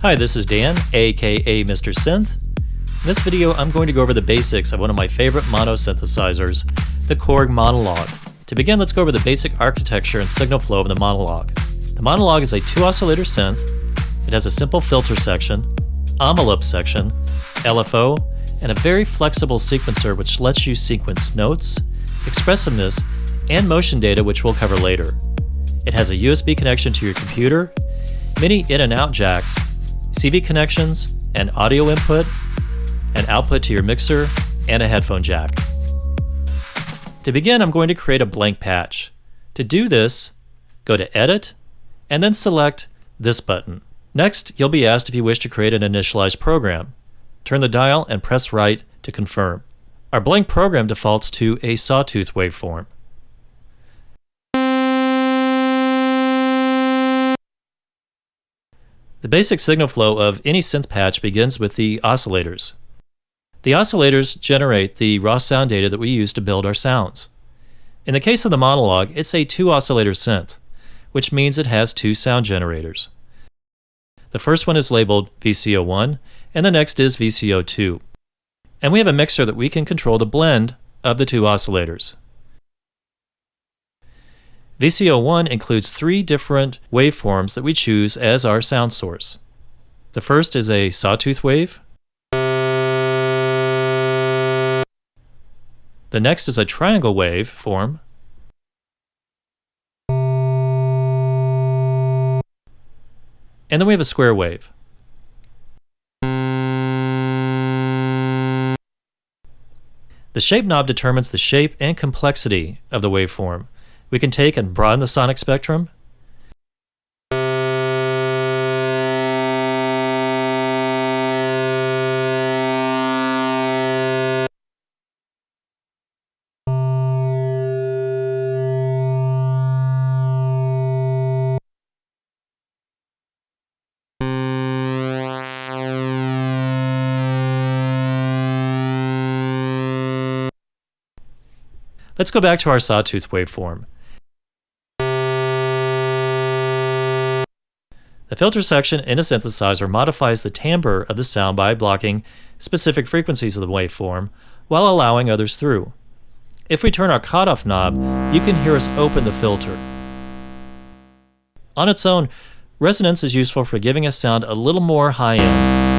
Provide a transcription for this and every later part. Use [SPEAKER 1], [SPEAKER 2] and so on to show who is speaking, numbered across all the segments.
[SPEAKER 1] Hi, this is Dan, aka Mr. Synth. In this video, I'm going to go over the basics of one of my favorite mono synthesizers, the Korg Monologue. To begin, let's go over the basic architecture and signal flow of the Monologue. The Monologue is a 2-oscillator synth. It has a simple filter section, envelope section, LFO, and a very flexible sequencer which lets you sequence notes, expressiveness, and motion data, which we'll cover later. It has a USB connection to your computer, mini in and out jacks, CV connections, an audio input, an output to your mixer, and a headphone jack. To begin, I'm going to create a blank patch. To do this, go to Edit, and then select this button. Next, you'll be asked if you wish to create an initialized program. Turn the dial and press right to confirm. Our blank program defaults to a sawtooth waveform. The basic signal flow of any synth patch begins with the oscillators. The oscillators generate the raw sound data that we use to build our sounds. In the case of the Monologue, it's a 2-oscillator synth, which means it has 2 sound generators. The first one is labeled VCO1, and the next is VCO2. And we have a mixer that we can control the blend of the 2 oscillators. VCO1 includes 3 different waveforms that we choose as our sound source. The first is a sawtooth wave. The next is a triangle wave form. And then we have a square wave. The shape knob determines the shape and complexity of the waveform. We can take and broaden the sonic spectrum. Let's go back to our sawtooth waveform. The filter section in a synthesizer modifies the timbre of the sound by blocking specific frequencies of the waveform while allowing others through. If we turn our cutoff knob, you can hear us open the filter. On its own, resonance is useful for giving a sound a little more high-end.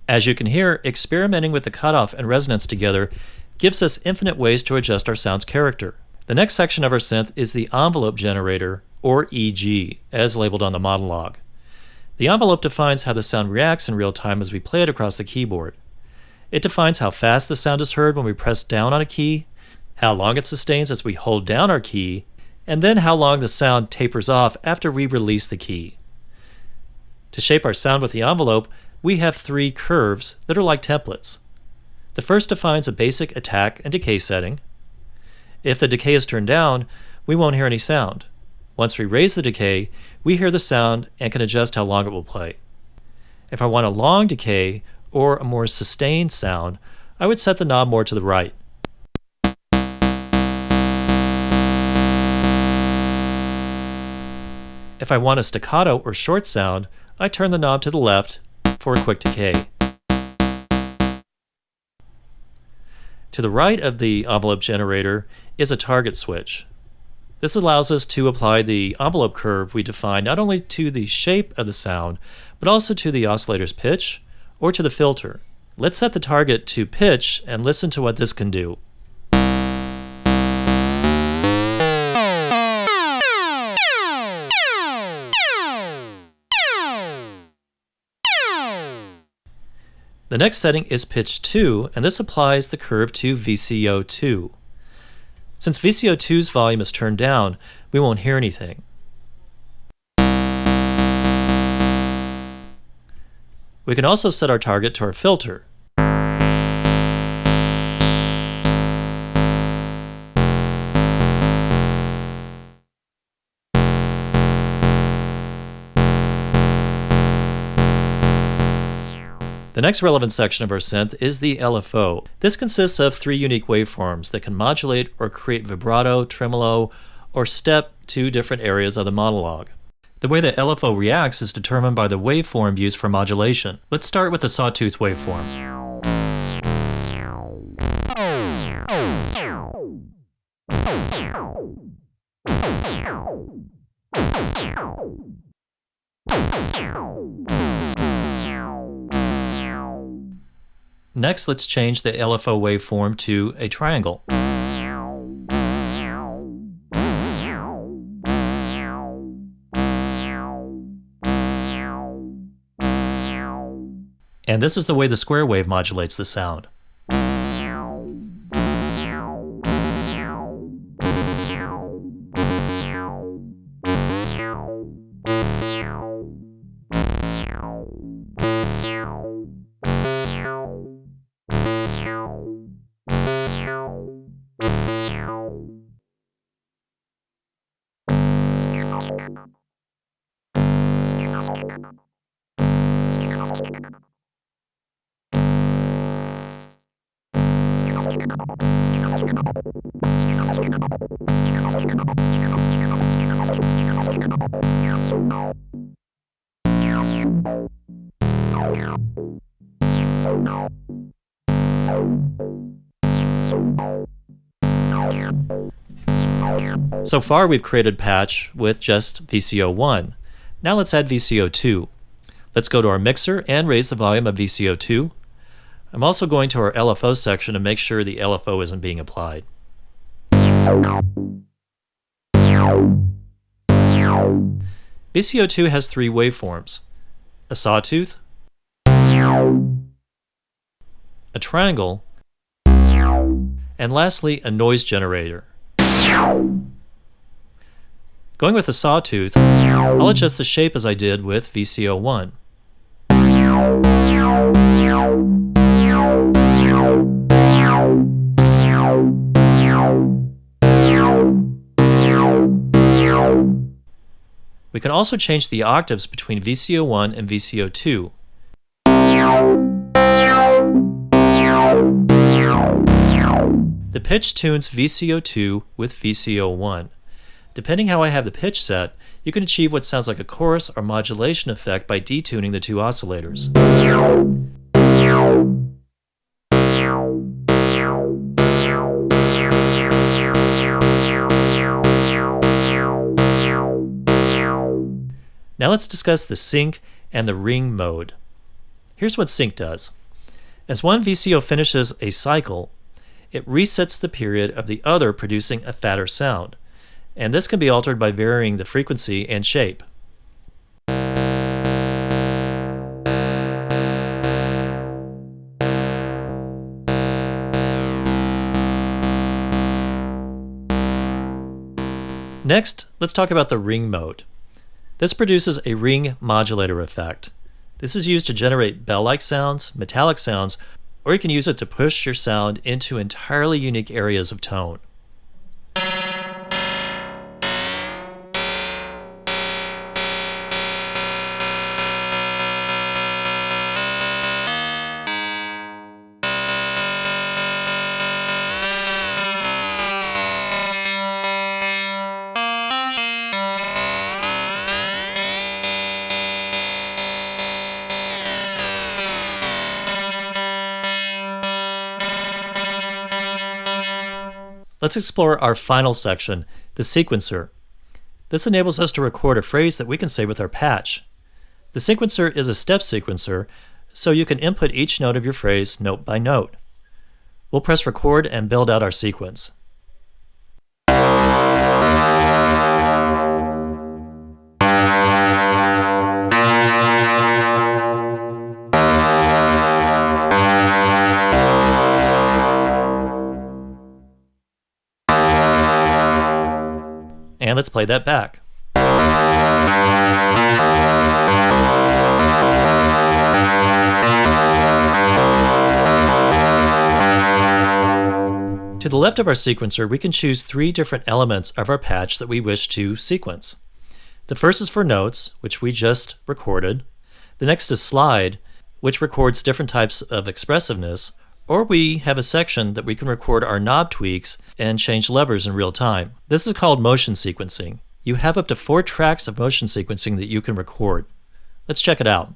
[SPEAKER 1] As you can hear, experimenting with the cutoff and resonance together gives us infinite ways to adjust our sound's character. The next section of our synth is the envelope generator, or EG, as labeled on the Monologue. The envelope defines how the sound reacts in real time as we play it across the keyboard. It defines how fast the sound is heard when we press down on a key, how long it sustains as we hold down our key, and then how long the sound tapers off after we release the key. To shape our sound with the envelope, we have 3 curves that are like templates. The first defines a basic attack and decay setting. If the decay is turned down, we won't hear any sound. Once we raise the decay, we hear the sound and can adjust how long it will play. If I want a long decay or a more sustained sound, I would set the knob more to the right. If I want a staccato or short sound, I turn the knob to the left for a quick decay. To the right of the envelope generator is a target switch. This allows us to apply the envelope curve we define not only to the shape of the sound, but also to the oscillator's pitch or to the filter. Let's set the target to pitch and listen to what this can do. The next setting is pitch 2, and this applies the curve to VCO2. Since VCO2's volume is turned down, we won't hear anything. We can also set our target to our filter. The next relevant section of our synth is the LFO. This consists of 3 unique waveforms that can modulate or create vibrato, tremolo, or step to different areas of the monologue. The way the LFO reacts is determined by the waveform used for modulation. Let's start with the sawtooth waveform. Next, let's change the LFO waveform to a triangle. And this is the way the square wave modulates the sound. So far we've created patch with just VCO1. Now let's add VCO2. Let's go to our mixer and raise the volume of VCO2. I'm also going to our LFO section to make sure the LFO isn't being applied. VCO2 has 3 waveforms: a sawtooth, a triangle, and lastly a noise generator. Going with the sawtooth, I'll adjust the shape as I did with VCO1. We can also change the octaves between VCO1 and VCO2. The pitch tunes VCO2 with VCO1. Depending how I have the pitch set, you can achieve what sounds like a chorus or modulation effect by detuning the 2 oscillators. Now let's discuss the sync and the ring mode. Here's what sync does. As one VCO finishes a cycle, it resets the period of the other, producing a fatter sound. And this can be altered by varying the frequency and shape. Next, let's talk about the ring mode. This produces a ring modulator effect. This is used to generate bell-like sounds, metallic sounds, or you can use it to push your sound into entirely unique areas of tone. Let's explore our final section, the sequencer. This enables us to record a phrase that we can say with our patch. The sequencer is a step sequencer, so you can input each note of your phrase note by note. We'll press record and build out our sequence. And let's play that back. To the left of our sequencer, we can choose 3 different elements of our patch that we wish to sequence. The first is for notes, which we just recorded. The next is slide, which records different types of expressiveness, or we have a section that we can record our knob tweaks and change levers in real time. This is called motion sequencing. You have up to 4 tracks of motion sequencing that you can record. Let's check it out.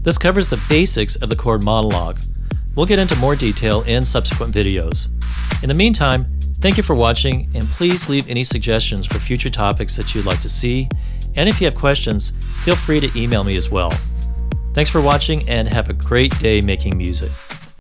[SPEAKER 1] This covers the basics of the Korg Monologue. We'll get into more detail in subsequent videos. In the meantime, thank you for watching, and please leave any suggestions for future topics that you'd like to see, and if you have questions, feel free to email me as well. Thanks for watching, and have a great day making music.